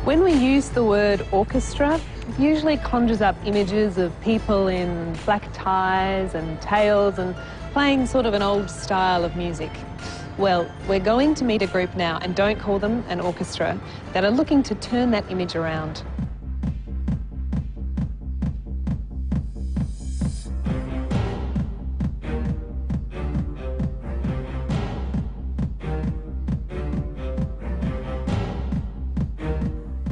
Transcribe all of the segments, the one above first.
When we use the word orchestra, it usually conjures up images of people in black ties and tails and playing sort of an old style of music. Well, we're going to meet a group now, and don't call them an orchestra, that are looking to turn that image around.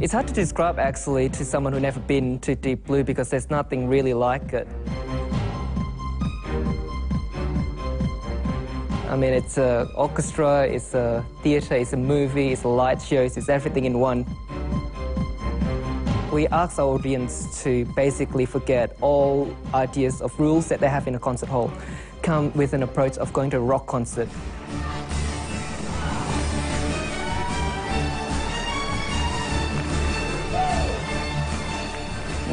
It's hard to describe actually to someone who's never been to Deep Blue because there's nothing really like it. I mean, it's an orchestra, it's a theatre, it's a movie, it's a light show, it's everything in one. We ask our audience to basically forget all ideas of rules that they have in a concert hall, come with an approach of going to a rock concert.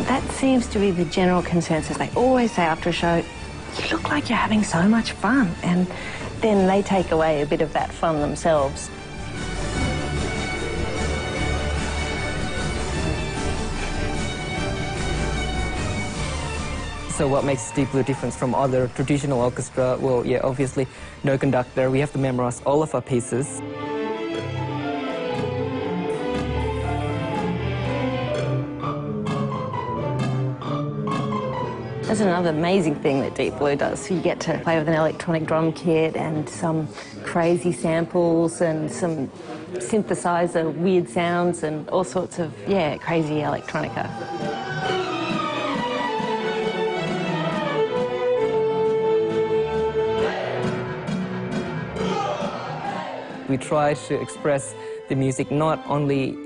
That seems to be the general consensus. They always say after a show, you look like you're having so much fun, and then they take away a bit of that fun themselves. So what makes Deep Blue different from other traditional orchestra? Well, yeah, obviously no conductor. We have to memorize all of our pieces. That's another amazing thing that Deep Blue does. So you get to play with an electronic drum kit and some crazy samples and some synthesizer weird sounds and all sorts of, yeah, crazy electronica. We try to express the music not only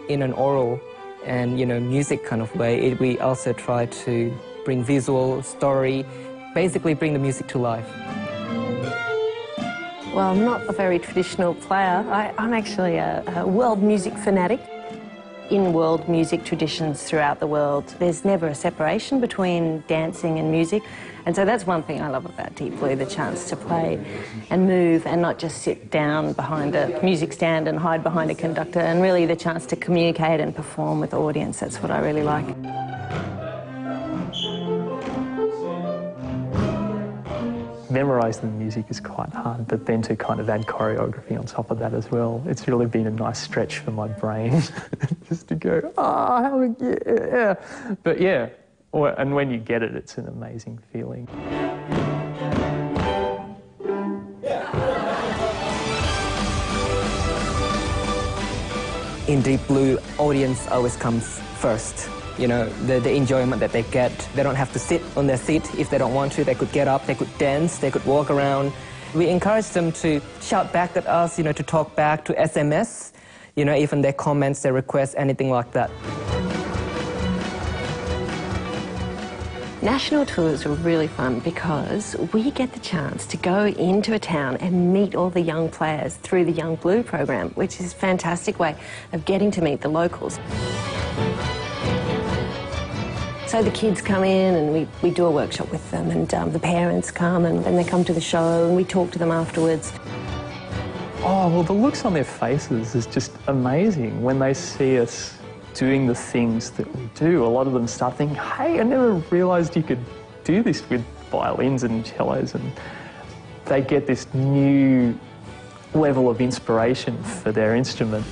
in an oral and, music kind of way. We also try to bring visual, story, basically bring the music to life. Well, I'm not a very traditional player. I'm actually a world music fanatic. In world music traditions throughout the world, there's never a separation between dancing and music. And so that's one thing I love about Deep Blue, the chance to play and move and not just sit down behind a music stand and hide behind a conductor, and really the chance to communicate and perform with the audience. That's what I really like. Memorising the music is quite hard, but then to kind of add choreography on top of that as well, it's really been a nice stretch for my brain just to go, yeah. But yeah, and when you get it, it's an amazing feeling. In Deep Blue, audience always comes first. The enjoyment that they get. They don't have to sit on their seat if they don't want to. They could get up, they could dance, they could walk around. We encourage them to shout back at us, to talk back, to SMS, even their comments, their requests, anything like that. National tours are really fun because we get the chance to go into a town and meet all the young players through the Young Blue program, which is a fantastic way of getting to meet the locals. So the kids come in and we do a workshop with them, and the parents come and they come to the show and we talk to them afterwards. Oh, well, the looks on their faces is just amazing when they see us doing the things that we do. A lot of them start thinking, hey, I never realised you could do this with violins and cellos, and they get this new level of inspiration for their instrument.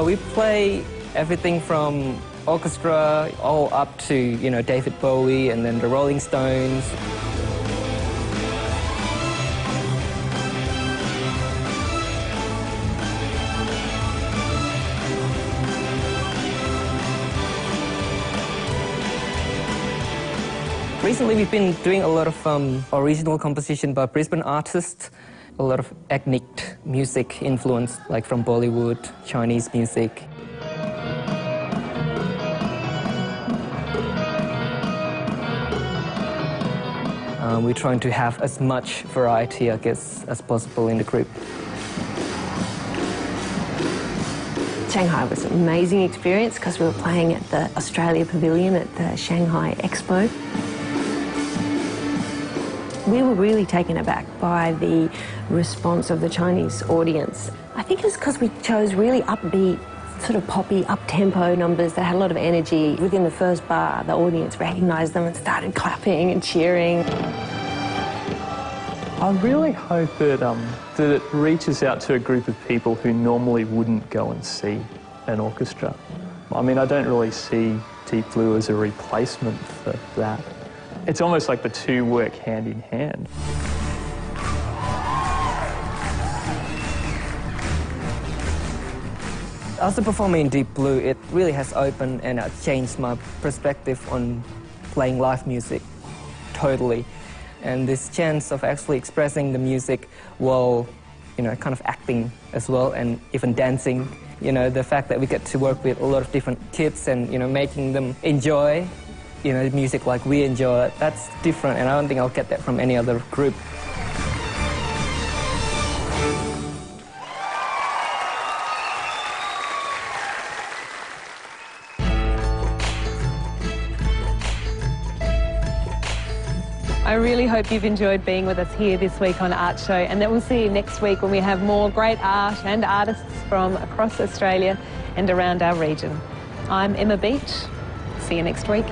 We play everything from orchestra all up to, David Bowie and then the Rolling Stones. Recently we've been doing a lot of original composition by Brisbane artists. A lot of ethnic music influence, like from Bollywood, Chinese music. We're trying to have as much variety, I guess, as possible in the group. Shanghai was an amazing experience because we were playing at the Australia Pavilion at the Shanghai Expo. We were really taken aback by the response of the Chinese audience. I think it's because we chose really upbeat, sort of poppy, up-tempo numbers that had a lot of energy. Within the first bar, the audience recognised them and started clapping and cheering. I really hope that, that it reaches out to a group of people who normally wouldn't go and see an orchestra. I mean, I don't really see DeepBlue as a replacement for that. It's almost like the two work hand in hand. After performing in DeepBlue, it really has opened and changed my perspective on playing live music totally. And this chance of actually expressing the music while, kind of acting as well and even dancing. The fact that we get to work with a lot of different kids and, making them enjoy, music like we enjoy it, that's different, and I don't think I'll get that from any other group. I really hope you've enjoyed being with us here this week on Art Show, and that we'll see you next week when we have more great art and artists from across Australia and around our region. I'm Emma Beach. See you next week.